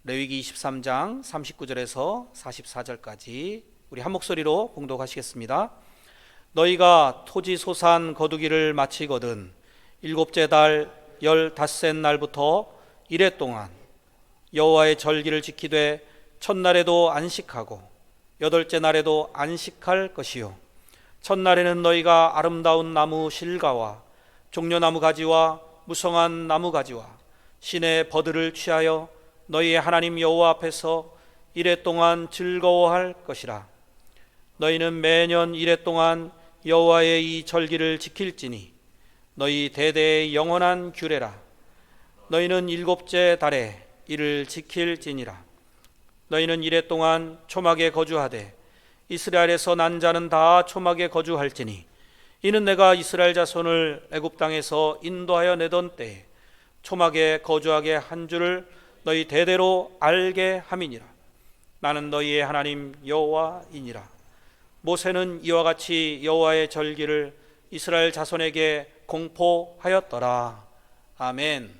레위기 23장 39절에서 44절까지 우리 한 목소리로 봉독하시겠습니다. 너희가 토지 소산 거두기를 마치거든 일곱째 달 15셋 날부터 이레 동안 여호와의 절기를 지키되 첫날에도 안식하고 여덟째 날에도 안식할 것이요 첫날에는 너희가 아름다운 나무 실과와 종려나무 가지와 무성한 나무 가지와 신의 버들을 취하여 너희의 하나님 여호와 앞에서 이레 동안 즐거워할 것이라. 너희는 매년 이레 동안 여호와의 이 절기를 지킬지니 너희 대대의 영원한 규례라. 너희는 일곱째 달에 이를 지킬지니라. 너희는 이레 동안 초막에 거주하되 이스라엘에서 난 자는 다 초막에 거주할지니 이는 내가 이스라엘 자손을 애굽 땅에서 인도하여 내던 때에 초막에 거주하게 한 줄을 너희 대대로 알게 함이니라. 나는 너희의 하나님 여호와이니라. 모세는 이와 같이 여호와의 절기를 이스라엘 자손에게 공포하였더라. 아멘.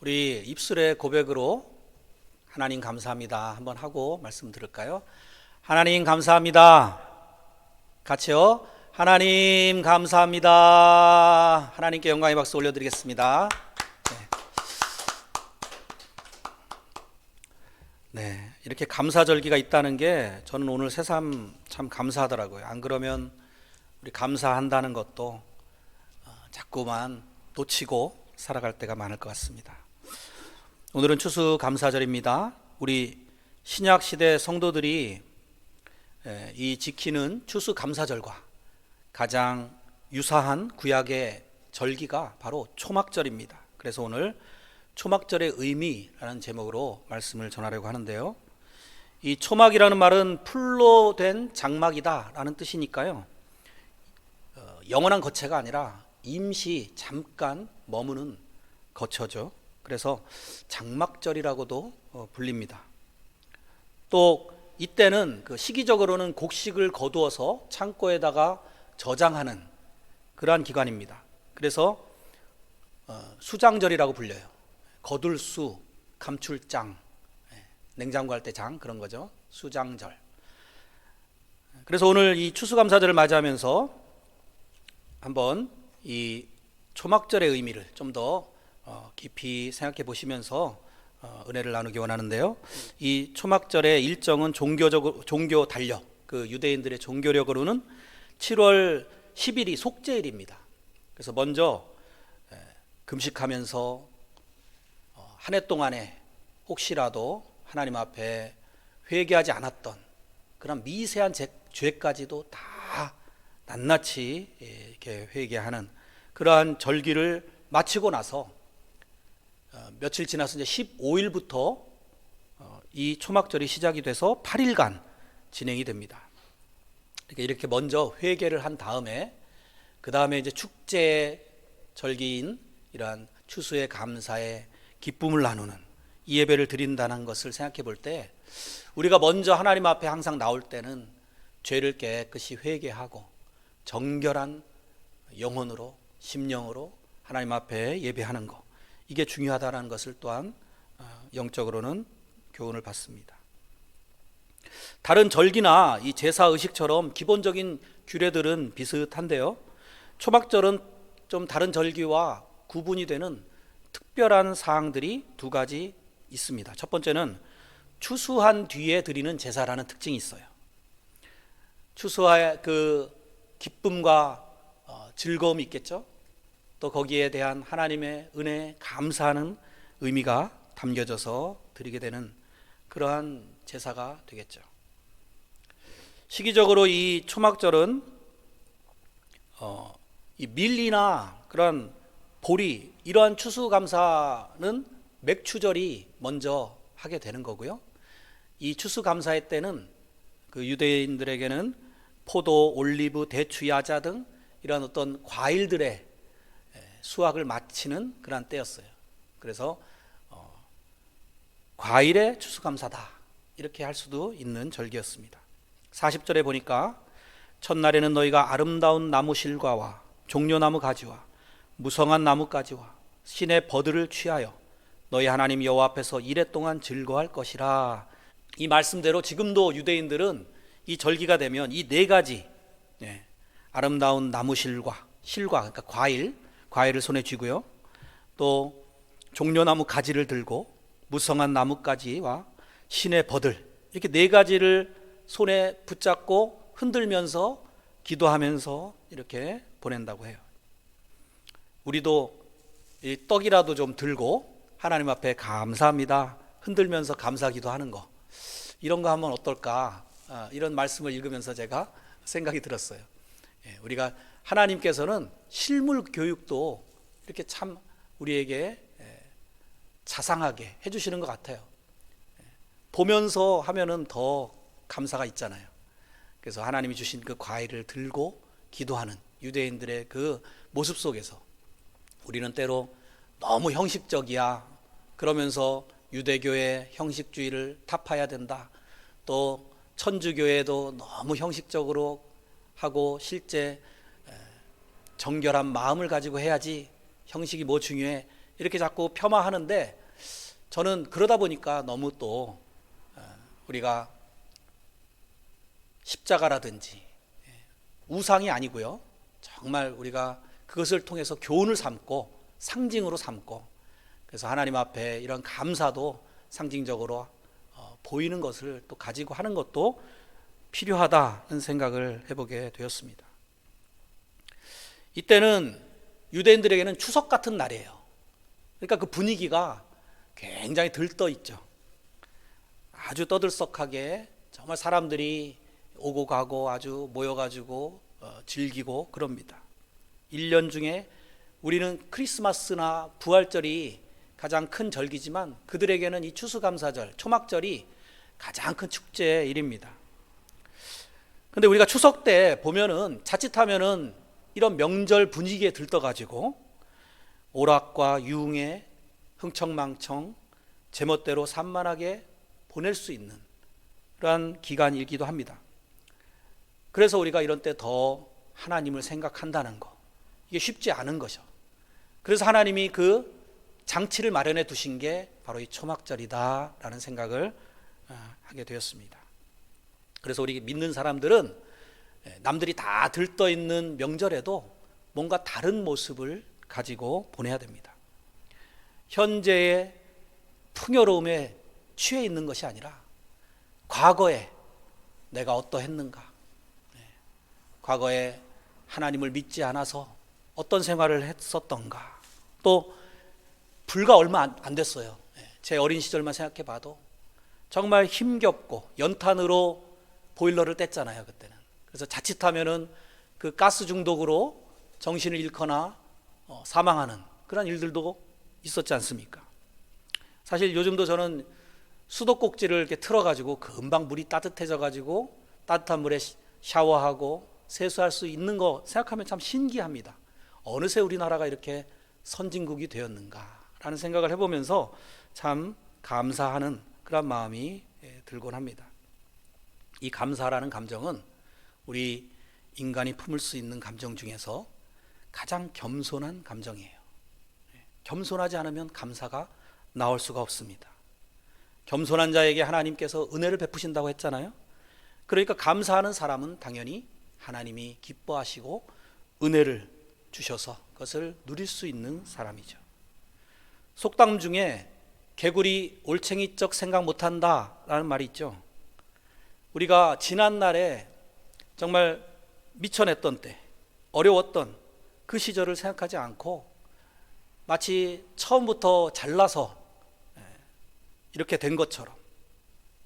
우리 입술의 고백으로 하나님 감사합니다 한번 하고 말씀 들을까요? 하나님 감사합니다. 같이요. 하나님 감사합니다. 하나님께 영광의 박수 올려드리겠습니다. 네, 이렇게 감사절기가 있다는 게 저는 오늘 새삼 참 감사하더라고요. 안 그러면 우리 감사한다는 것도 자꾸만 놓치고 살아갈 때가 많을 것 같습니다. 오늘은 추수감사절입니다. 우리 신약시대 성도들이 이 지키는 추수감사절과 가장 유사한 구약의 절기가 바로 초막절입니다. 그래서 오늘 초막절의 의미라는 제목으로 말씀을 전하려고 하는데요. 이 초막이라는 말은 풀로 된 장막이다 라는 뜻이니까요, 영원한 거처가 아니라 임시 잠깐 머무는 거처죠. 그래서 장막절이라고도 불립니다. 또 이때는 그 시기적으로는 곡식을 거두어서 창고에다가 저장하는 그러한 기간입니다. 그래서 수장절이라고 불려요. 거둘수, 감출장, 냉장고 할 때 장 그런 거죠. 수장절. 그래서 오늘 이 추수감사절을 맞이하면서 한번 이 초막절의 의미를 좀 더 깊이 생각해 보시면서 은혜를 나누기 원하는데요. 이 초막절의 일정은 종교 달력, 그 유대인들의 종교력으로는 7월 10일이 속죄일입니다. 그래서 먼저 금식하면서 한 해 동안에 혹시라도 하나님 앞에 회개하지 않았던 그런 미세한 죄까지도 다 낱낱이 이렇게 회개하는 그러한 절기를 마치고 나서 며칠 지나서 이제 15일부터 이 초막절이 시작이 돼서 8일간 진행이 됩니다. 이렇게 먼저 회개를 한 다음에 그 다음에 이제 축제 절기인 이러한 추수의 감사의 기쁨을 나누는 이 예배를 드린다는 것을 생각해 볼 때 우리가 먼저 하나님 앞에 항상 나올 때는 죄를 깨끗이 회개하고 정결한 영혼으로 심령으로 하나님 앞에 예배하는 것, 이게 중요하다는 것을 또한 영적으로는 교훈을 받습니다. 다른 절기나 이 제사 의식처럼 기본적인 규례들은 비슷한데요, 초막절은 좀 다른 절기와 구분이 되는 특별한 사항들이 두 가지 있습니다. 첫 번째는 추수한 뒤에 드리는 제사라는 특징이 있어요. 추수의 그 기쁨과 즐거움이 있겠죠. 또 거기에 대한 하나님의 은혜에 감사하는 의미가 담겨져서 드리게 되는 그러한 제사가 되겠죠. 시기적으로 이 초막절은 이 밀리나 그런 보리, 이러한 추수감사는 맥추절이 먼저 하게 되는 거고요. 이 추수감사의 때는 그 유대인들에게는 포도, 올리브, 대추, 야자 등 이런 어떤 과일들의 수확을 마치는 그런 때였어요. 그래서 과일의 추수감사다 이렇게 할 수도 있는 절기였습니다. 40절에 보니까 첫날에는 너희가 아름다운 나무 실과와 종려나무 가지와 무성한 나뭇가지와 신의 버들을 취하여 너희 하나님 여호와 앞에서 이레 동안 즐거워할 것이라. 이 말씀대로 지금도 유대인들은 이 절기가 되면 이 네 가지 아름다운 나무 실과 그러니까 과일을 손에 쥐고요, 또 종려나무 가지를 들고 무성한 나뭇가지와 신의 버들, 이렇게 네 가지를 손에 붙잡고 흔들면서 기도하면서 이렇게 보낸다고 해요. 우리도 이 떡이라도 좀 들고 하나님 앞에 감사합니다 흔들면서 감사기도 하는 거, 이런 거 하면 어떨까, 이런 말씀을 읽으면서 제가 생각이 들었어요. 우리가 하나님께서는 실물 교육도 이렇게 참 우리에게 자상하게 해주시는 것 같아요. 보면서 하면은 더 감사가 있잖아요. 그래서 하나님이 주신 그 과일을 들고 기도하는 유대인들의 그 모습 속에서 우리는 때로 너무 형식적이야 그러면서 유대교의 형식주의를 타파해야 된다, 또 천주교회도 너무 형식적으로 하고 실제 정결한 마음을 가지고 해야지 형식이 뭐 중요해, 이렇게 자꾸 폄하하는데 저는 그러다 보니까 너무 또 우리가 십자가라든지 우상이 아니고요, 정말 우리가 그것을 통해서 교훈을 삼고 상징으로 삼고, 그래서 하나님 앞에 이런 감사도 상징적으로 보이는 것을 또 가지고 하는 것도 필요하다는 생각을 해보게 되었습니다. 이때는 유대인들에게는 추석 같은 날이에요. 그러니까 그 분위기가 굉장히 들떠 있죠. 아주 떠들썩하게 정말 사람들이 오고 가고 아주 모여가지고 즐기고 그럽니다. 1년 중에 우리는 크리스마스나 부활절이 가장 큰 절기지만 그들에게는 이 추수감사절, 초막절이 가장 큰 축제의 일입니다. 근데 우리가 추석 때 보면은 자칫하면은 이런 명절 분위기에 들떠가지고 오락과 유흥에 흥청망청 제멋대로 산만하게 보낼 수 있는 그러한 기간이기도 합니다. 그래서 우리가 이런 때 더 하나님을 생각한다는 거, 이게 쉽지 않은 거죠. 그래서 하나님이 그 장치를 마련해 두신 게 바로 이 초막절이다라는 생각을 하게 되었습니다. 그래서 우리 믿는 사람들은 남들이 다 들떠 있는 명절에도 뭔가 다른 모습을 가지고 보내야 됩니다. 현재의 풍요로움에 취해 있는 것이 아니라 과거에 내가 어떠했는가, 과거에 하나님을 믿지 않아서 어떤 생활을 했었던가, 또 불과 얼마 안 됐어요. 제 어린 시절만 생각해 봐도 정말 힘겹고 연탄으로 보일러를 뗐잖아요, 그때는. 그래서 자칫하면은 그 가스 중독으로 정신을 잃거나 사망하는 그런 일들도 있었지 않습니까? 사실 요즘도 저는 수도꼭지를 이렇게 틀어가지고 금방 물이 따뜻해져가지고 따뜻한 물에 샤워하고 세수할 수 있는 거 생각하면 참 신기합니다. 어느새 우리나라가 이렇게 선진국이 되었는가라는 생각을 해보면서 참 감사하는 그런 마음이 들곤 합니다. 이 감사라는 감정은 우리 인간이 품을 수 있는 감정 중에서 가장 겸손한 감정이에요. 겸손하지 않으면 감사가 나올 수가 없습니다. 겸손한 자에게 하나님께서 은혜를 베푸신다고 했잖아요. 그러니까 감사하는 사람은 당연히 하나님이 기뻐하시고 은혜를 주셔서 그것을 누릴 수 있는 사람이죠. 속담 중에 개구리 올챙이적 생각 못한다 라는 말이 있죠. 우리가 지난날에 정말 미쳐냈던 때, 어려웠던 그 시절을 생각하지 않고 마치 처음부터 잘나서 이렇게 된 것처럼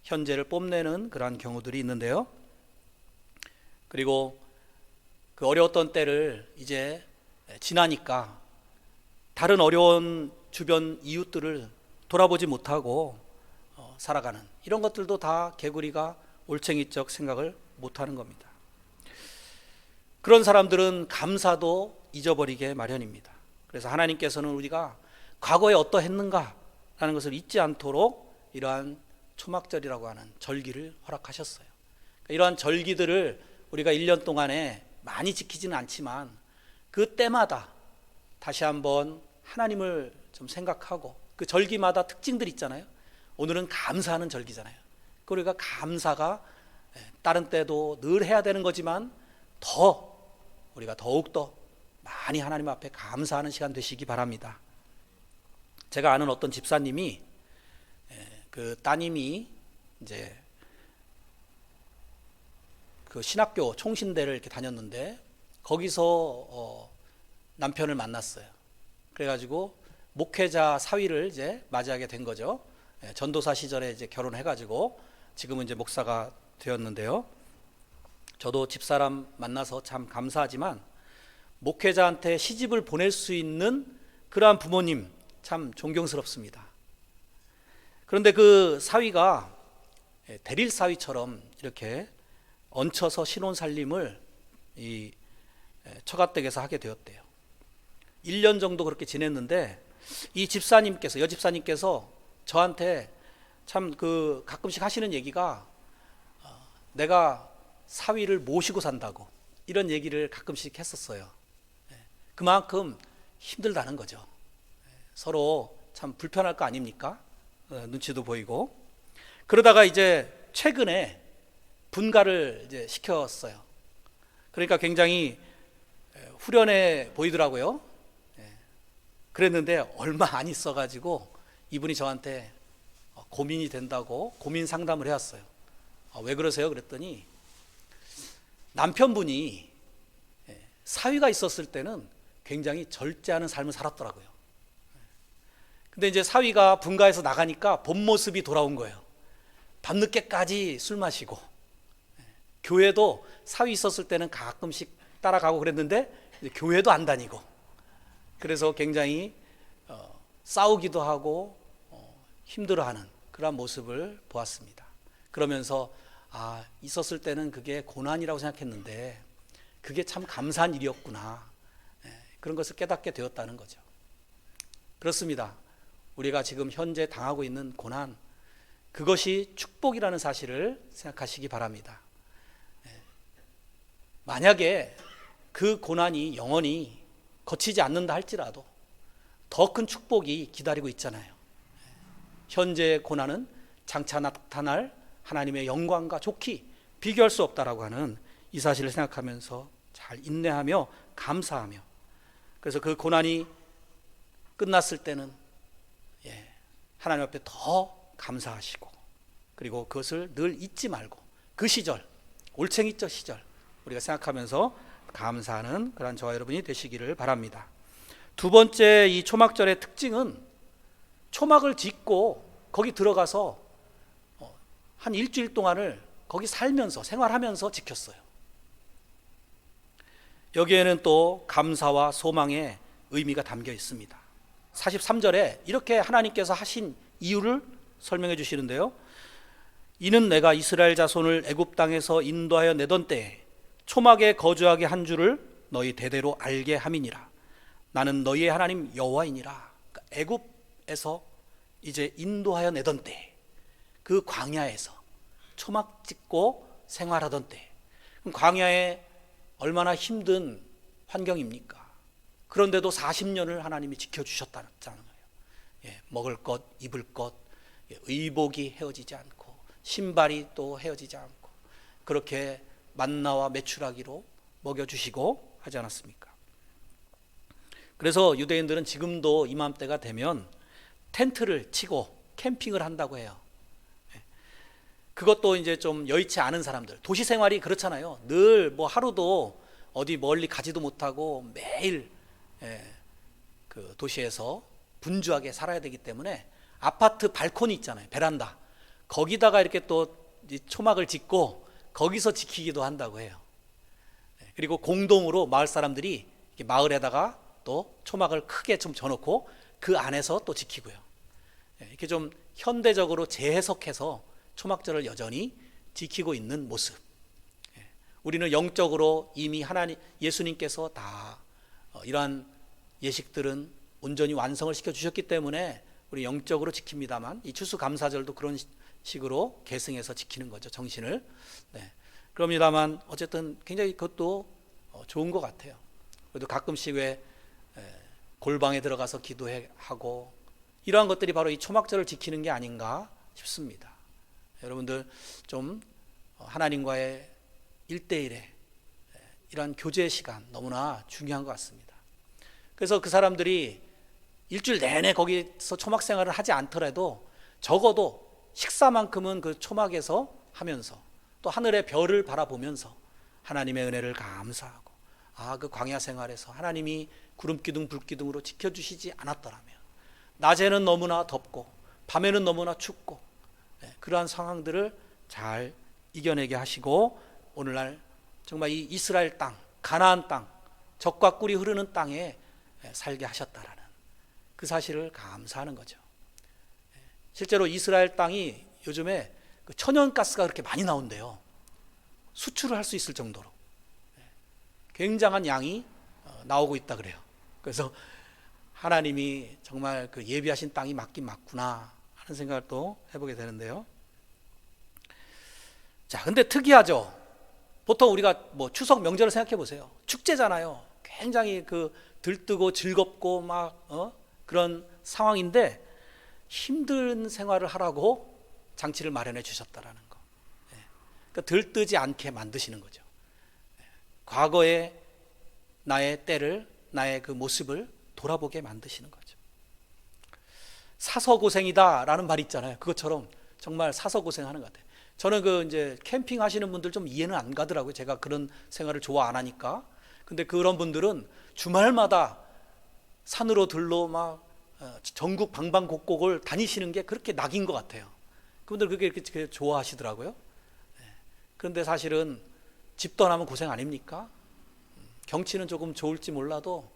현재를 뽐내는 그러한 경우들이 있는데요. 그리고 그 어려웠던 때를 이제 지나니까 다른 어려운 주변 이웃들을 돌아보지 못하고 살아가는 이런 것들도 다 개구리가 올챙이적 생각을 못하는 겁니다. 그런 사람들은 감사도 잊어버리게 마련입니다. 그래서 하나님께서는 우리가 과거에 어떠했는가 라는 것을 잊지 않도록 이러한 초막절이라고 하는 절기를 허락하셨어요. 그러니까 이러한 절기들을 우리가 1년 동안에 많이 지키지는 않지만 그 때마다 다시 한번 하나님을 좀 생각하고 그 절기마다 특징들 있잖아요. 오늘은 감사하는 절기잖아요. 우리가 감사가 다른 때도 늘 해야 되는 거지만 우리가 더욱더 많이 하나님 앞에 감사하는 시간 되시기 바랍니다. 제가 아는 어떤 집사님이 그 따님이 이제 그 신학교 총신대를 이렇게 다녔는데 거기서 남편을 만났어요. 그래가지고 목회자 사위를 이제 맞이하게 된 거죠. 전도사 시절에 이제 결혼해가지고 지금은 이제 목사가 되었는데요. 저도 집사람 만나서 참 감사하지만 목회자한테 시집을 보낼 수 있는 그러한 부모님 참 존경스럽습니다. 그런데 그 사위가 대릴 사위처럼 이렇게 얹혀서 신혼 살림을 이 처가댁에서 하게 되었대요. 1년 정도 그렇게 지냈는데 이 집사님께서 여집사님께서 저한테 참 그 가끔씩 하시는 얘기가 내가 사위를 모시고 산다고 이런 얘기를 가끔씩 했었어요. 그만큼 힘들다는 거죠. 서로 참 불편할 거 아닙니까? 눈치도 보이고. 그러다가 이제 최근에 분가를 이제 시켰어요. 그러니까 굉장히 후련해 보이더라고요. 그랬는데 얼마 안 있어가지고 이분이 저한테 고민이 된다고 고민 상담을 해왔어요. 왜 그러세요? 그랬더니 남편분이 사위가 있었을 때는 굉장히 절제하는 삶을 살았더라고요. 근데 이제 사위가 분가해서 나가니까 본 모습이 돌아온 거예요. 밤늦게까지 술 마시고, 교회도 사위 있었을 때는 가끔씩 따라가고 그랬는데 이제 교회도 안 다니고, 그래서 굉장히 싸우기도 하고 힘들어하는 그런 모습을 보았습니다. 그러면서 있었을 때는 그게 고난이라고 생각했는데 그게 참 감사한 일이었구나, 그런 것을 깨닫게 되었다는 거죠. 그렇습니다. 우리가 지금 현재 당하고 있는 고난, 그것이 축복이라는 사실을 생각하시기 바랍니다. 만약에 그 고난이 영원히 거치지 않는다 할지라도 더 큰 축복이 기다리고 있잖아요. 현재의 고난은 장차 나타날 하나님의 영광과 좋기 비교할 수 없다라고 하는 이 사실을 생각하면서 잘 인내하며 감사하며, 그래서 그 고난이 끝났을 때는 하나님 앞에 더 감사하시고, 그리고 그것을 늘 잊지 말고 그 시절, 올챙이적 시절 우리가 생각하면서 감사하는 그런 저와 여러분이 되시기를 바랍니다. 두 번째, 이 초막절의 특징은 초막을 짓고 거기 들어가서 한 일주일 동안을 거기 살면서 생활하면서 지켰어요. 여기에는 또 감사와 소망의 의미가 담겨 있습니다. 43절에 이렇게 하나님께서 하신 이유를 설명해 주시는데요. 이는 내가 이스라엘 자손을 애굽 땅에서 인도하여 내던 때에 초막에 거주하게 한 줄을 너희 대대로 알게 함이니라. 나는 너희의 하나님 여호와이니라. 그러니까 애굽에서 이제 인도하여 내던 때, 그 광야에서 초막 짓고 생활하던 때, 그럼 광야에 얼마나 힘든 환경입니까? 그런데도 40년을 하나님이 지켜주셨다는 거예요. 먹을 것, 입을 것, 의복이 헤어지지 않고 신발이 또 헤어지지 않고 그렇게 만나와 메추라기로 먹여주시고 하지 않았습니까? 그래서 유대인들은 지금도 이맘때가 되면 텐트를 치고 캠핑을 한다고 해요. 그것도 이제 좀 여의치 않은 사람들, 도시 생활이 그렇잖아요. 늘 뭐 하루도 어디 멀리 가지도 못하고 매일 그 도시에서 분주하게 살아야 되기 때문에 아파트 발코니 있잖아요, 베란다, 거기다가 이렇게 또 초막을 짓고 거기서 지키기도 한다고 해요. 그리고 공동으로 마을 사람들이 마을에다가 또 초막을 크게 좀 져놓고 그 안에서 또 지키고요. 이렇게 좀 현대적으로 재해석해서 초막절을 여전히 지키고 있는 모습. 우리는 영적으로 이미 하나님, 예수님께서 다 이러한 예식들은 온전히 완성을 시켜주셨기 때문에 우리 영적으로 지킵니다만, 이 추수감사절도 그런 식으로 계승해서 지키는 거죠, 정신을. 그럽니다만 어쨌든 굉장히 그것도 좋은 것 같아요. 그래도 가끔씩 왜 골방에 들어가서 기도하고 이러한 것들이 바로 이 초막절을 지키는 게 아닌가 싶습니다. 여러분들 좀 하나님과의 1대1의 이러한 교제 시간 너무나 중요한 것 같습니다. 그래서 그 사람들이 일주일 내내 거기서 초막 생활을 하지 않더라도 적어도 식사만큼은 그 초막에서 하면서 또 하늘의 별을 바라보면서 하나님의 은혜를 감사하고, 그 광야 생활에서 하나님이 구름기둥 불기둥으로 지켜주시지 않았더라면 낮에는 너무나 덥고 밤에는 너무나 춥고 그러한 상황들을 잘 이겨내게 하시고 오늘날 정말 이 이스라엘 땅, 가나안 땅, 젖과 꿀이 흐르는 땅에 살게 하셨다라는 그 사실을 감사하는 거죠. 실제로 이스라엘 땅이 요즘에 그 천연가스가 그렇게 많이 나온대요. 수출을 할 수 있을 정도로 굉장한 양이 나오고 있다 그래요. 그래서 하나님이 정말 그 예비하신 땅이 맞긴 맞구나 하는 생각을 또 해보게 되는데요. 자, 근데 특이하죠. 보통 우리가 뭐 추석 명절을 생각해 보세요. 축제잖아요. 굉장히 그 들뜨고 즐겁고 막 그런 상황인데 힘든 생활을 하라고 장치를 마련해 주셨다라는 거. 그러니까 들뜨지 않게 만드시는 거죠. 과거의 나의 때를, 나의 그 모습을 돌아보게 만드시는 거죠. 사서 고생이다라는 말이 있잖아요. 그것처럼 정말 사서 고생하는 것 같아요. 저는 그 이제 캠핑 하시는 분들 좀 이해는 안 가더라고요. 제가 그런 생활을 좋아 안 하니까. 근데 그런 분들은 주말마다 산으로 들러 막 전국 방방곡곡을 다니시는 게 그렇게 낙인 것 같아요. 그분들 그게 이렇게 좋아하시더라고요. 그런데 사실은 집 떠나면 고생 아닙니까? 경치는 조금 좋을지 몰라도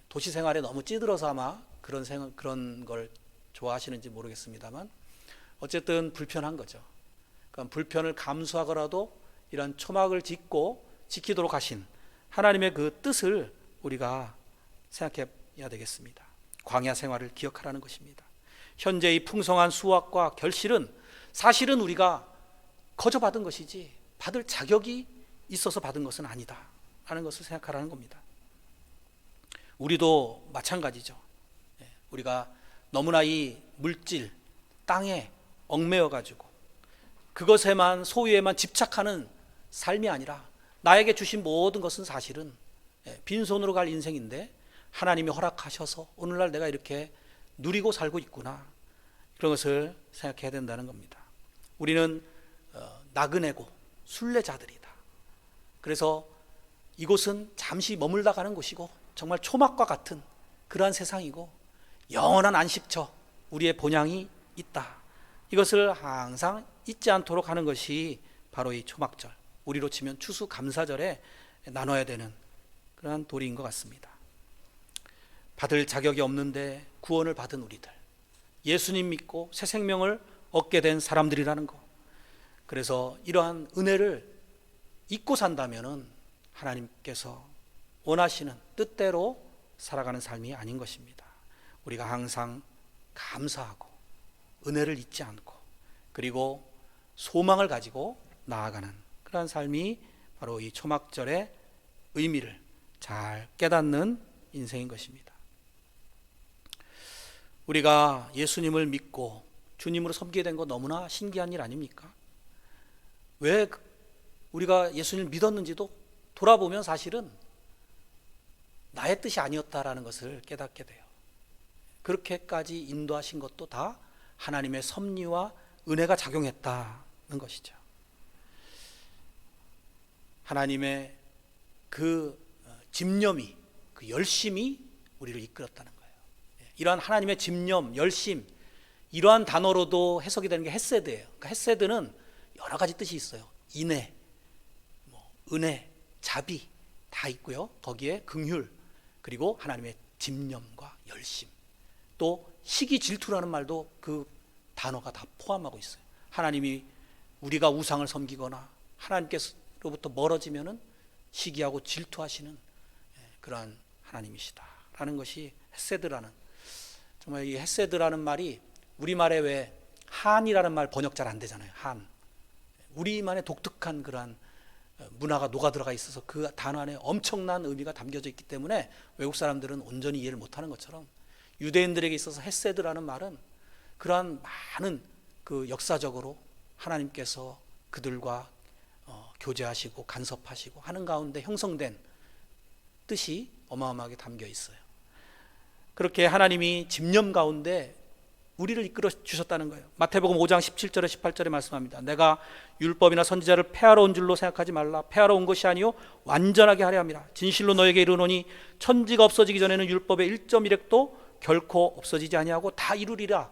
도시 생활에 너무 찌들어서 아마 그런 걸 좋아하시는지 모르겠습니다만 어쨌든 불편한 거죠. 그러니까 불편을 감수하더라도 이런 초막을 짓고 지키도록 하신 하나님의 그 뜻을 우리가 생각해야 되겠습니다. 광야 생활을 기억하라는 것입니다. 현재 이 풍성한 수확과 결실은 사실은 우리가 거저 받은 것이지 받을 자격이 있어서 받은 것은 아니다 하는 것을 생각하라는 겁니다. 우리도 마찬가지죠. 우리가 너무나 이 물질, 땅에 얽매여 가지고 그것에만, 소유에만 집착하는 삶이 아니라 나에게 주신 모든 것은 사실은 빈손으로 갈 인생인데 하나님이 허락하셔서 오늘날 내가 이렇게 누리고 살고 있구나, 이런 것을 생각해야 된다는 겁니다. 우리는 나그네고 순례자들이다. 그래서 이곳은 잠시 머물다 가는 곳이고 정말 초막과 같은 그러한 세상이고 영원한 안식처, 우리의 본향이 있다. 이것을 항상 잊지 않도록 하는 것이 바로 이 초막절, 우리로 치면 추수감사절에 나눠야 되는 그러한 도리인 것 같습니다. 받을 자격이 없는데 구원을 받은 우리들, 예수님 믿고 새 생명을 얻게 된 사람들이라는 것, 그래서 이러한 은혜를 잊고 산다면 하나님께서 원하시는 뜻대로 살아가는 삶이 아닌 것입니다. 우리가 항상 감사하고 은혜를 잊지 않고 그리고 소망을 가지고 나아가는 그러한 삶이 바로 이 초막절의 의미를 잘 깨닫는 인생인 것입니다. 우리가 예수님을 믿고 주님으로 섬기게 된 거 너무나 신기한 일 아닙니까? 왜 우리가 예수님을 믿었는지도 돌아보면 사실은 나의 뜻이 아니었다라는 것을 깨닫게 돼요. 그렇게까지 인도하신 것도 다 하나님의 섭리와 은혜가 작용했다는 것이죠. 하나님의 그 집념이, 그 열심이 우리를 이끌었다는 거예요. 이러한 하나님의 집념, 열심, 이러한 단어로도 해석이 되는 게 헤세드예요. 그러니까 헤세드는 여러 가지 뜻이 있어요. 인애, 은혜, 자비 다 있고요. 거기에 긍휼, 그리고 하나님의 집념과 열심, 또 시기 질투라는 말도 그 단어가 다 포함하고 있어요. 하나님이 우리가 우상을 섬기거나 하나님께로부터 멀어지면은 시기하고 질투하시는 그러한 하나님이시다라는 것이 헤세드라는, 정말 이 헤세드라는 말이 우리말에 왜 한이라는 말 번역 잘 안 되잖아요. 한, 우리만의 독특한 그러한 문화가 녹아 들어가 있어서 그 단어 안에 엄청난 의미가 담겨져 있기 때문에 외국 사람들은 온전히 이해를 못하는 것처럼 유대인들에게 있어서 헤세드라는 말은 그러한 많은 그 역사적으로 하나님께서 그들과 교제하시고 간섭하시고 하는 가운데 형성된 뜻이 어마어마하게 담겨 있어요. 그렇게 하나님이 집념 가운데 우리를 이끌어 주셨다는 거예요. 마태복음 5장 17절에 18절에 말씀합니다. 내가 율법이나 선지자를 폐하러 온 줄로 생각하지 말라. 폐하러 온 것이 아니요 완전하게 하려 함이라. 진실로 너에게 이르노니 천지가 없어지기 전에는 율법의 1.1획도 결코 없어지지 아니하고 다 이루리라.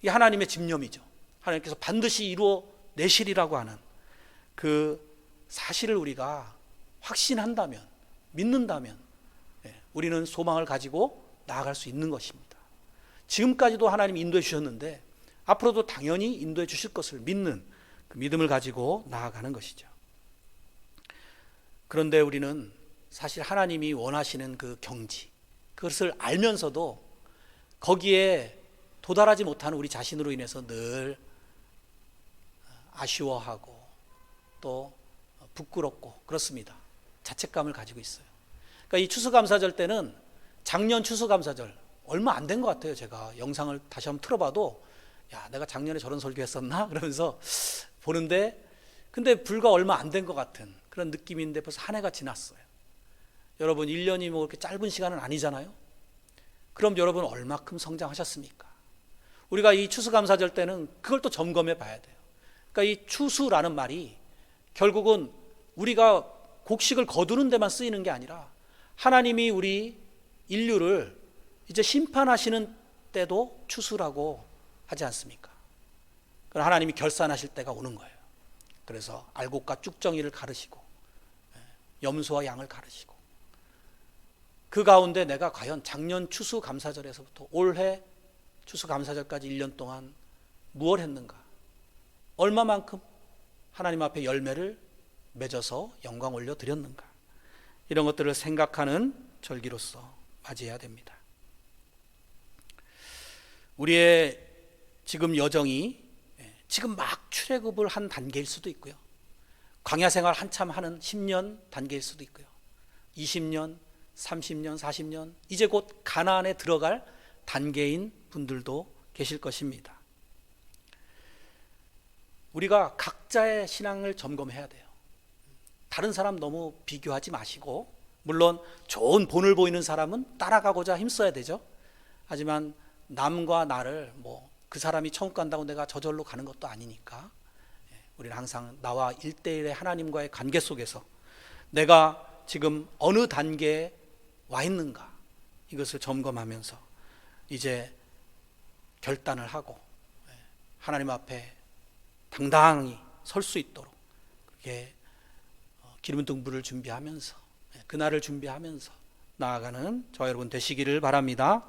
이 하나님의 집념이죠. 하나님께서 반드시 이루어 내시리라고 하는 그 사실을 우리가 확신한다면, 믿는다면 우리는 소망을 가지고 나아갈 수 있는 것입니다. 지금까지도 하나님이 인도해 주셨는데 앞으로도 당연히 인도해 주실 것을 믿는 그 믿음을 가지고 나아가는 것이죠. 그런데 우리는 사실 하나님이 원하시는 그 경지, 그것을 알면서도 거기에 도달하지 못하는 우리 자신으로 인해서 늘 아쉬워하고 또 부끄럽고 그렇습니다. 자책감을 가지고 있어요. 그러니까 이 추수감사절 때는, 작년 추수감사절 얼마 안 된 것 같아요. 제가 영상을 다시 한번 틀어봐도 야, 내가 작년에 저런 설교했었나? 그러면서 보는데, 근데 불과 얼마 안 된 것 같은 그런 느낌인데 벌써 한 해가 지났어요. 여러분 1년이 뭐 그렇게 짧은 시간은 아니잖아요. 그럼 여러분 얼마큼 성장하셨습니까? 우리가 이 추수감사절 때는 그걸 또 점검해 봐야 돼요. 그러니까 이 추수라는 말이 결국은 우리가 곡식을 거두는 데만 쓰이는 게 아니라 하나님이 우리 인류를 이제 심판하시는 때도 추수라고 하지 않습니까? 그럼 하나님이 결산하실 때가 오는 거예요. 그래서 알곡과 쭉정이를 가르시고 염소와 양을 가르시고, 그 가운데 내가 과연 작년 추수감사절에서부터 올해 추수감사절까지 1년 동안 무엇을 했는가, 얼마만큼 하나님 앞에 열매를 맺어서 영광 올려드렸는가, 이런 것들을 생각하는 절기로서 맞이해야 됩니다. 우리의 지금 여정이 지금 막 출애굽을 한 단계일 수도 있고요, 광야 생활 한참 하는 10년 단계일 수도 있고요, 20년, 30년, 40년, 이제 곧 가나안에 들어갈 단계인 분들도 계실 것입니다. 우리가 각자의 신앙을 점검해야 돼요. 다른 사람 너무 비교하지 마시고, 물론 좋은 본을 보이는 사람은 따라가고자 힘써야 되죠. 하지만 남과 나를 그 사람이 천국 간다고 내가 저절로 가는 것도 아니니까 우리는 항상 나와 1대1의 하나님과의 관계 속에서 내가 지금 어느 단계에 와 있는가, 이것을 점검하면서 이제 결단을 하고 하나님 앞에 당당히 설 수 있도록 그렇게 기름 등불을 준비하면서, 그날을 준비하면서 나아가는 저와 여러분 되시기를 바랍니다.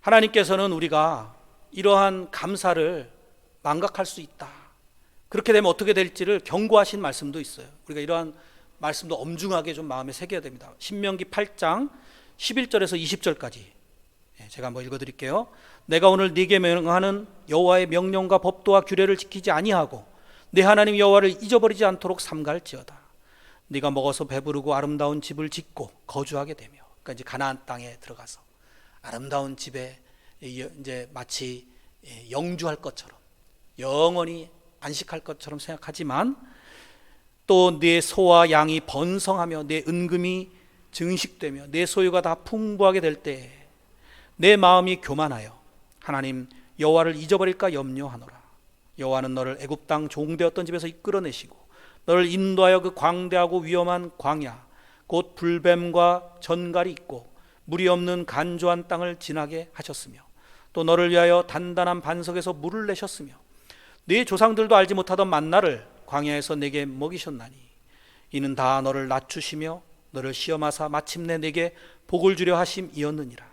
하나님께서는 우리가 이러한 감사를 망각할 수 있다, 그렇게 되면 어떻게 될지를 경고하신 말씀도 있어요. 우리가 이러한 말씀도 엄중하게 좀 마음에 새겨야 됩니다. 신명기 8장 11절에서 20절까지 제가 한번 읽어드릴게요. 내가 오늘 네게 명하는 여호와의 명령과 법도와 규례를 지키지 아니하고 내 하나님 여호와를 잊어버리지 않도록 삼갈지어다. 네가 먹어서 배부르고 아름다운 집을 짓고 거주하게 되며, 그러니까 이제 가나안 땅에 들어가서 아름다운 집에 이제 마치 영주할 것처럼, 영원히 안식할 것처럼 생각하지만, 또 네 소와 양이 번성하며 내 은금이 증식되며 내 소유가 다 풍부하게 될 때에 내 마음이 교만하여 하나님 여호와를 잊어버릴까 염려하노라. 여호와는 너를 애굽 땅 종되었던 집에서 이끌어내시고 너를 인도하여 그 광대하고 위험한 광야, 곧 불뱀과 전갈이 있고 물이 없는 간조한 땅을 지나게 하셨으며, 또 너를 위하여 단단한 반석에서 물을 내셨으며 네 조상들도 알지 못하던 만나를 광야에서 내게 먹이셨나니, 이는 다 너를 낮추시며 너를 시험하사 마침내 내게 복을 주려 하심이었느니라.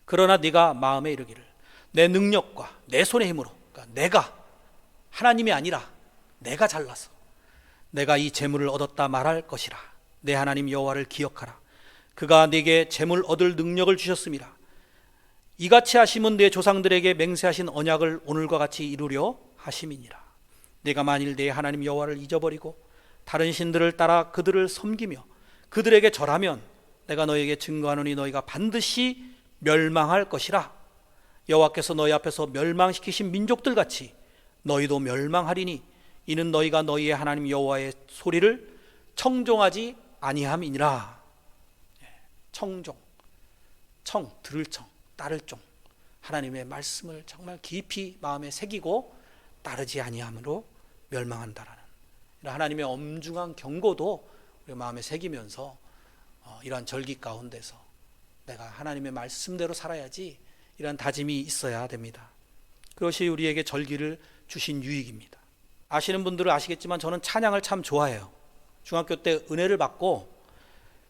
그러나 네가 마음에 이르기를 내 능력과 내 손의 힘으로, 그러니까 내가 하나님이 아니라 내가 잘나서 내가 이 재물을 얻었다 말할 것이라. 내 하나님 여호와를 기억하라. 그가 네게 재물 얻을 능력을 주셨음이라. 이같이 하심은 내 조상들에게 맹세하신 언약을 오늘과 같이 이루려 하심이니라. 네가 만일 내 하나님 여호와를 잊어버리고 다른 신들을 따라 그들을 섬기며 그들에게 절하면 내가 너에게 증거하노니 너희가 반드시 멸망할 것이라. 여호와께서 너희 앞에서 멸망시키신 민족들 같이 너희도 멸망하리니, 이는 너희가 너희의 하나님 여호와의 소리를 청종하지 아니함이니라. 청종, 들을 청, 따를 종, 하나님의 말씀을 정말 깊이 마음에 새기고 따르지 아니함으로 멸망한다라는 이런 하나님의 엄중한 경고도 우리 마음에 새기면서 이러한 절기 가운데서 내가 하나님의 말씀대로 살아야지, 이런 다짐이 있어야 됩니다. 그것이 우리에게 절기를 주신 유익입니다. 아시는 분들은 아시겠지만 저는 찬양을 참 좋아해요. 중학교 때 은혜를 받고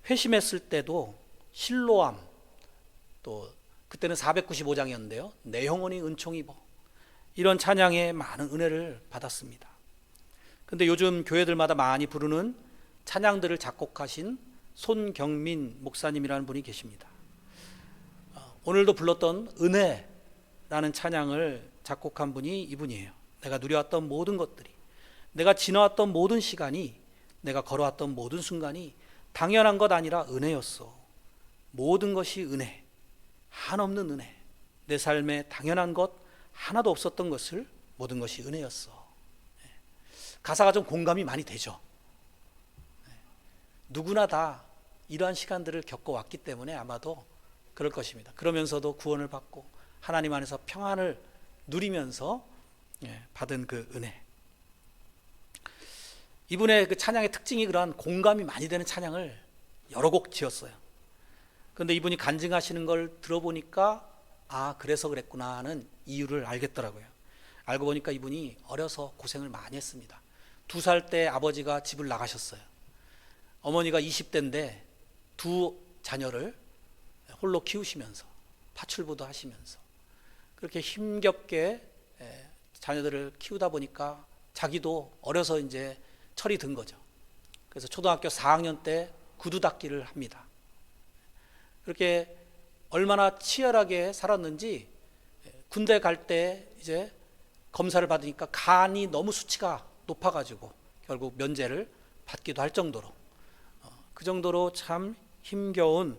회심했을 때도 실로암, 또 그때는 495장이었는데요 내 영혼이 은총 입어, 이런 찬양에 많은 은혜를 받았습니다. 근데 요즘 교회들마다 많이 부르는 찬양들을 작곡하신 손경민 목사님이라는 분이 계십니다. 오늘도 불렀던 은혜라는 찬양을 작곡한 분이 이분이에요. 내가 누려왔던 모든 것들이, 내가 지나왔던 모든 시간이, 내가 걸어왔던 모든 순간이 당연한 것 아니라 은혜였어. 모든 것이 은혜, 한없는 은혜. 내 삶에 당연한 것 하나도 없었던 것을 모든 것이 은혜였어. 가사가 좀 공감이 많이 되죠. 누구나 다 이러한 시간들을 겪어왔기 때문에 아마도 그럴 것입니다. 그러면서도 구원을 받고 하나님 안에서 평안을 누리면서 받은 그 은혜. 이분의 그 찬양의 특징이 그러한 공감이 많이 되는 찬양을 여러 곡 지었어요. 그런데 이분이 간증하시는 걸 들어보니까 그래서 그랬구나 하는 이유를 알겠더라고요. 알고 보니까 이분이 어려서 고생을 많이 했습니다. 2살 때 아버지가 집을 나가셨어요. 어머니가 20대인데 두 자녀를 홀로 키우시면서 파출부도 하시면서 그렇게 힘겹게 자녀들을 키우다 보니까 자기도 어려서 이제 철이 든 거죠. 그래서 초등학교 4학년 때 구두 닦기를 합니다. 그렇게 얼마나 치열하게 살았는지 군대 갈 때 이제 검사를 받으니까 간이 너무 수치가 높아가지고 결국 면제를 받기도 할 정도로 그 정도로 참 힘겨운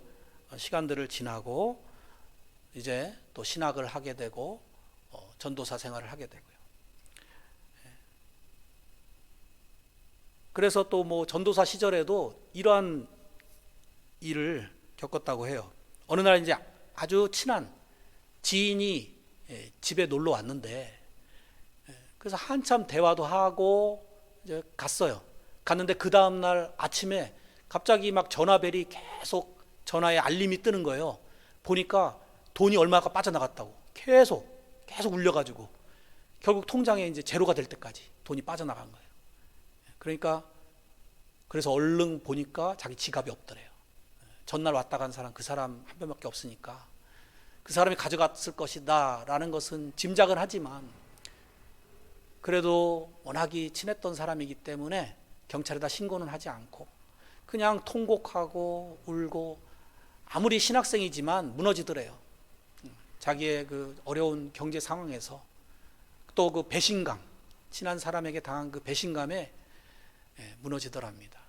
시간들을 지나고 이제 또 신학을 하게 되고 전도사 생활을 하게 되고요. 그래서 또 뭐 전도사 시절에도 이러한 일을 겪었다고 해요. 어느 날 이제 아주 친한 지인이 집에 놀러 왔는데, 그래서 한참 대화도 하고 이제 갔어요. 갔는데 그 다음 날 아침에 갑자기 막 전화벨이 계속 전화에 알림이 뜨는 거예요. 보니까 돈이 얼마가 빠져나갔다고 계속 울려가지고 결국 통장에 이제 제로가 될 때까지 돈이 빠져나간 거예요. 그러니까 그래서 얼른 보니까 자기 지갑이 없더래요. 전날 왔다 간 사람, 그 사람 한 명밖에 없으니까 그 사람이 가져갔을 것이다 라는 것은 짐작은 하지만, 그래도 워낙이 친했던 사람이기 때문에 경찰에다 신고는 하지 않고 그냥 통곡하고 울고, 아무리 신학생이지만 무너지더래요. 자기의 그 어려운 경제 상황에서 또 그 배신감, 친한 사람에게 당한 그 배신감에 무너지더랍니다.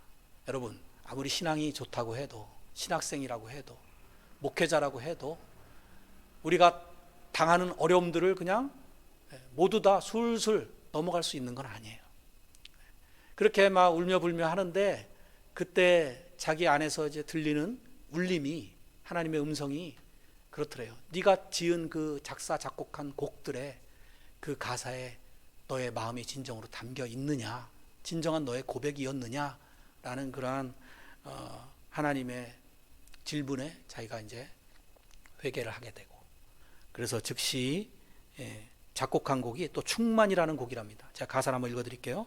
여러분, 아무리 신앙이 좋다고 해도, 신학생이라고 해도, 목회자라고 해도 우리가 당하는 어려움들을 그냥 모두 다 술술 넘어갈 수 있는 건 아니에요. 그렇게 막 울며 불며 하는데 그때 자기 안에서 이제 들리는 울림이, 하나님의 음성이 그렇더래요. 네가 지은 그 작사 작곡한 곡들의 그 가사에 너의 마음이 진정으로 담겨 있느냐, 진정한 너의 고백이었느냐 라는 그러한 하나님의 질문에 자기가 이제 회개를 하게 되고, 그래서 즉시 작곡한 곡이 또 충만이라는 곡이랍니다. 제가 가사를 한번 읽어드릴게요.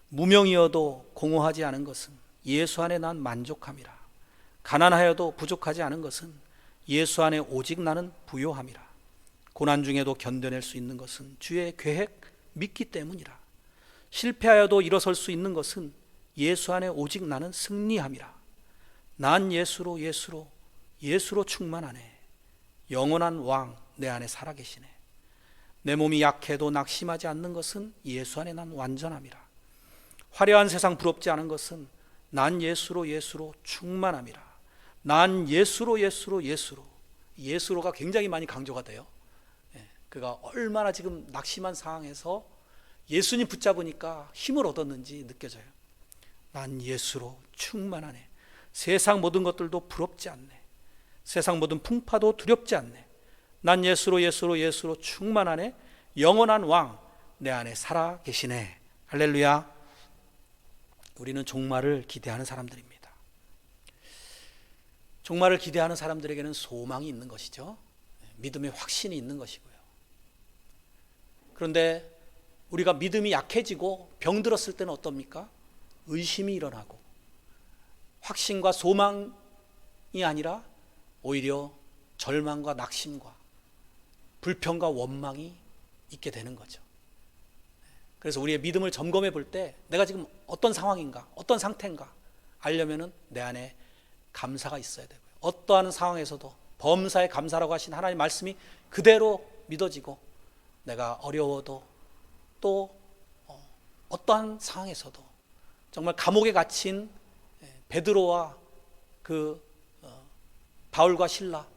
무명이어도 공허하지 않은 것은 예수 안에 난 만족함이라. 가난하여도 부족하지 않은 것은 예수 안에 오직 나는 부요함이라. 고난 중에도 견뎌낼 수 있는 것은 주의 계획 믿기 때문이라. 실패하여도 일어설 수 있는 것은 예수 안에 오직 나는 승리함이라. 난 예수로 충만하네. 영원한 왕 내 안에 살아계시네. 내 몸이 약해도 낙심하지 않는 것은 예수 안에 난 완전함이라. 화려한 세상 부럽지 않은 것은 난 예수로 충만함이라. 난 예수로가 굉장히 많이 강조가 돼요. 그가 얼마나 지금 낙심한 상황에서 예수님 붙잡으니까 힘을 얻었는지 느껴져요. 난 예수로 충만하네. 세상 모든 것들도 부럽지 않네. 세상 모든 풍파도 두렵지 않네. 난 예수로 충만하네. 영원한 왕 내 안에 살아 계시네. 할렐루야. 우리는 종말을 기대하는 사람들입니다. 종말을 기대하는 사람들에게는 소망이 있는 것이죠. 믿음의 확신이 있는 것이고요. 그런데 우리가 믿음이 약해지고 병들었을 때는 어떻습니까? 의심이 일어나고 확신과 소망이 아니라 오히려 절망과 낙심과 불평과 원망이 있게 되는 거죠. 그래서 우리의 믿음을 점검해 볼 때 내가 지금 어떤 상황인가, 어떤 상태인가 알려면은 내 안에 감사가 있어야 되고요. 어떠한 상황에서도 범사에 감사라고 하신 하나님의 말씀이 그대로 믿어지고, 내가 어려워도 또 어떠한 상황에서도 정말 감옥에 갇힌 베드로와 그 바울과 실라,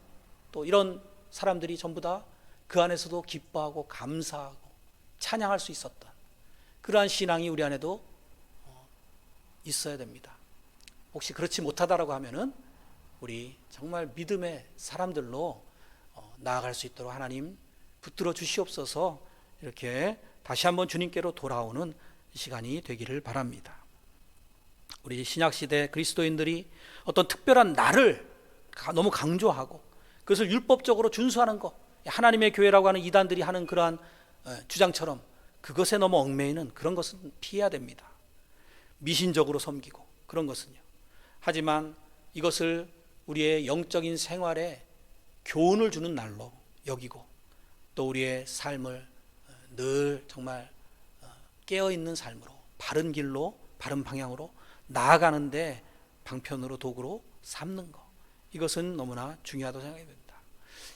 또 이런 사람들이 전부 다 그 안에서도 기뻐하고 감사하고 찬양할 수 있었던 그러한 신앙이 우리 안에도 있어야 됩니다. 혹시 그렇지 못하다라고 하면은 우리 정말 믿음의 사람들로 나아갈 수 있도록 하나님 붙들어 주시옵소서. 이렇게 다시 한번 주님께로 돌아오는 시간이 되기를 바랍니다. 우리 신약시대 그리스도인들이 어떤 특별한 날을 너무 강조하고 그것을 율법적으로 준수하는 것, 하나님의 교회라고 하는 이단들이 하는 그러한 주장처럼 그것에 너무 얽매이는 그런 것은 피해야 됩니다. 미신적으로 섬기고 그런 것은요. 하지만 이것을 우리의 영적인 생활에 교훈을 주는 날로 여기고, 또 우리의 삶을 늘 정말 깨어있는 삶으로, 바른 길로, 바른 방향으로 나아가는데 방편으로 도구로 삼는 것, 이것은 너무나 중요하다고 생각이 됩니다.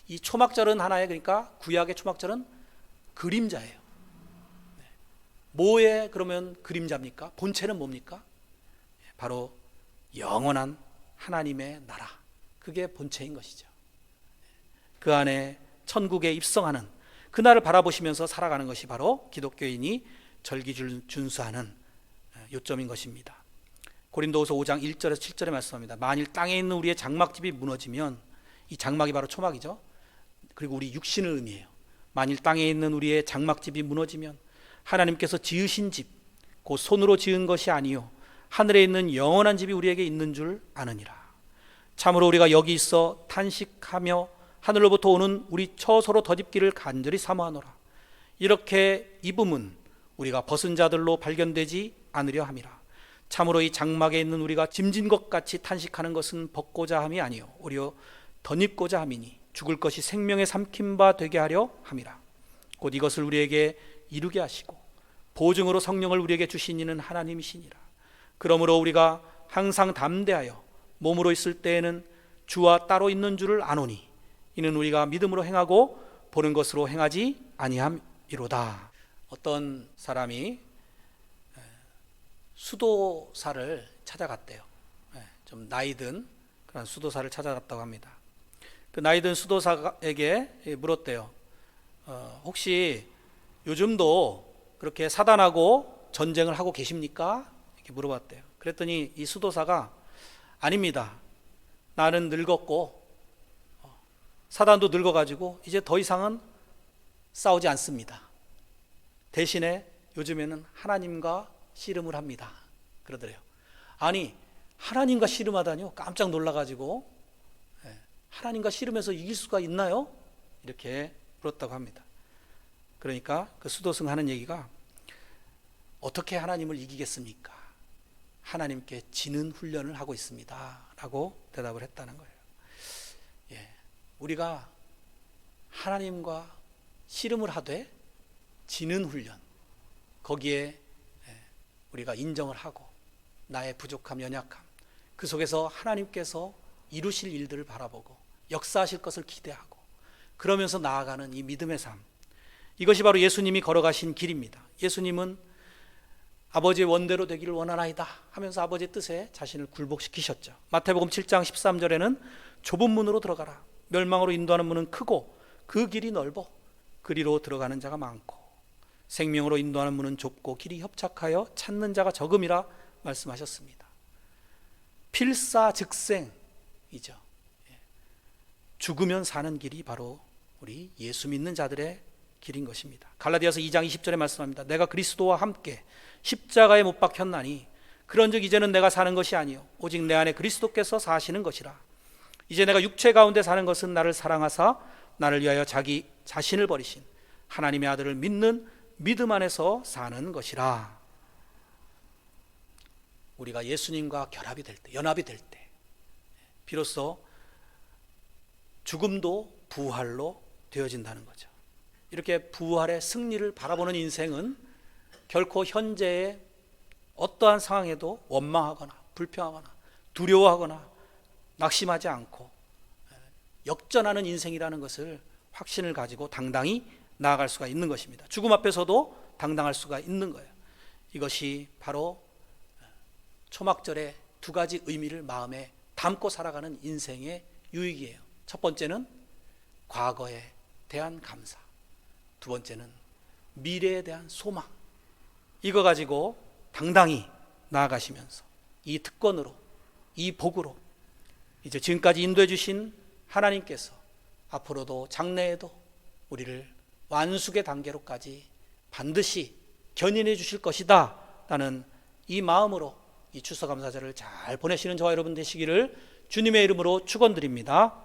이 초막절은 하나의, 그러니까 구약의 초막절은 그림자예요. 뭐의 그러면 그림자입니까? 본체는 뭡니까? 바로 영원한 하나님의 나라, 그게 본체인 것이죠. 그 안에 천국에 입성하는 그날을 바라보시면서 살아가는 것이 바로 기독교인이 절기를 준수하는 요점인 것입니다. 고린도후서 5장 1절에서 7절에 말씀합니다. 만일 땅에 있는 우리의 장막집이 무너지면, 이 장막이 바로 초막이죠. 그리고 우리 육신을 의미해요. 만일 땅에 있는 우리의 장막집이 무너지면 하나님께서 지으신 집, 곧 손으로 지은 것이 아니요 하늘에 있는 영원한 집이 우리에게 있는 줄 아느니라. 참으로 우리가 여기 있어 탄식하며 하늘로부터 오는 우리 처소로 덧입기를 간절히 사모하노라. 이렇게 입음은 우리가 벗은 자들로 발견되지 않으려 함이라. 참으로 이 장막에 있는 우리가 짐진 것 같이 탄식하는 것은 벗고자 함이 아니요 오히려 덧입고자 함이니 죽을 것이 생명에 삼킨 바 되게 하려 함이라. 곧 이것을 우리에게 이루게 하시고 보증으로 성령을 우리에게 주신 이는 하나님이시니라. 그러므로 우리가 항상 담대하여 몸으로 있을 때에는 주와 따로 있는 줄을 아노니 이는 우리가 믿음으로 행하고 보는 것으로 행하지 아니함이로다. 어떤 사람이 수도사를 찾아갔대요. 좀 나이든 그런 수도사를 찾아갔다고 합니다. 그 나이든 수도사에게 물었대요. 혹시 요즘도 그렇게 사단하고 전쟁을 하고 계십니까? 이렇게 물어봤대요. 그랬더니 이 수도사가 아닙니다. 나는 늙었고 사단도 늙어가지고 이제 더 이상은 싸우지 않습니다. 대신에 요즘에는 하나님과 씨름을 합니다. 그러더래요. 아니, 하나님과 씨름하다니요? 깜짝 놀라가지고 하나님과 씨름해서 이길 수가 있나요? 이렇게 물었다고 합니다. 그러니까 그 수도승 하는 얘기가 어떻게 하나님을 이기겠습니까? 하나님께 지는 훈련을 하고 있습니다 라고 대답을 했다는 거예요. 우리가 하나님과 씨름을 하되 지는 훈련, 거기에 우리가 인정을 하고 나의 부족함, 연약함, 그 속에서 하나님께서 이루실 일들을 바라보고 역사하실 것을 기대하고 그러면서 나아가는 이 믿음의 삶, 이것이 바로 예수님이 걸어가신 길입니다. 예수님은 아버지의 원대로 되기를 원하나이다 하면서 아버지의 뜻에 자신을 굴복시키셨죠. 마태복음 7장 13절에는 좁은 문으로 들어가라. 멸망으로 인도하는 문은 크고 그 길이 넓어 그리로 들어가는 자가 많고 생명으로 인도하는 문은 좁고 길이 협착하여 찾는 자가 적음이라 말씀하셨습니다. 필사즉생이죠. 죽으면 사는 길이 바로 우리 예수 믿는 자들의 길인 것입니다. 갈라디아서 2장 20절에 말씀합니다. 내가 그리스도와 함께 십자가에 못 박혔나니 그런즉 이제는 내가 사는 것이 아니요 오직 내 안에 그리스도께서 사시는 것이라. 이제 내가 육체 가운데 사는 것은 나를 사랑하사 나를 위하여 자기 자신을 버리신 하나님의 아들을 믿는 믿음 안에서 사는 것이라. 우리가 예수님과 결합이 될 때, 연합이 될 때 비로소 죽음도 부활로 되어진다는 거죠. 이렇게 부활의 승리를 바라보는 인생은 결코 현재의 어떠한 상황에도 원망하거나 불평하거나 두려워하거나 낙심하지 않고 역전하는 인생이라는 것을 확신을 가지고 당당히 나아갈 수가 있는 것입니다. 죽음 앞에서도 당당할 수가 있는 거예요. 이것이 바로 초막절의 두 가지 의미를 마음에 담고 살아가는 인생의 유익이에요. 첫 번째는 과거에 대한 감사, 두 번째는 미래에 대한 소망. 이거 가지고 당당히 나아가시면서 이 특권으로, 이 복으로 이제 지금까지 인도해 주신 하나님께서 앞으로도 장래에도 우리를 완숙의 단계로까지 반드시 견인해 주실 것이다 라는 이 마음으로 이 추수감사절을 잘 보내시는 저와 여러분 되시기를 주님의 이름으로 축원드립니다.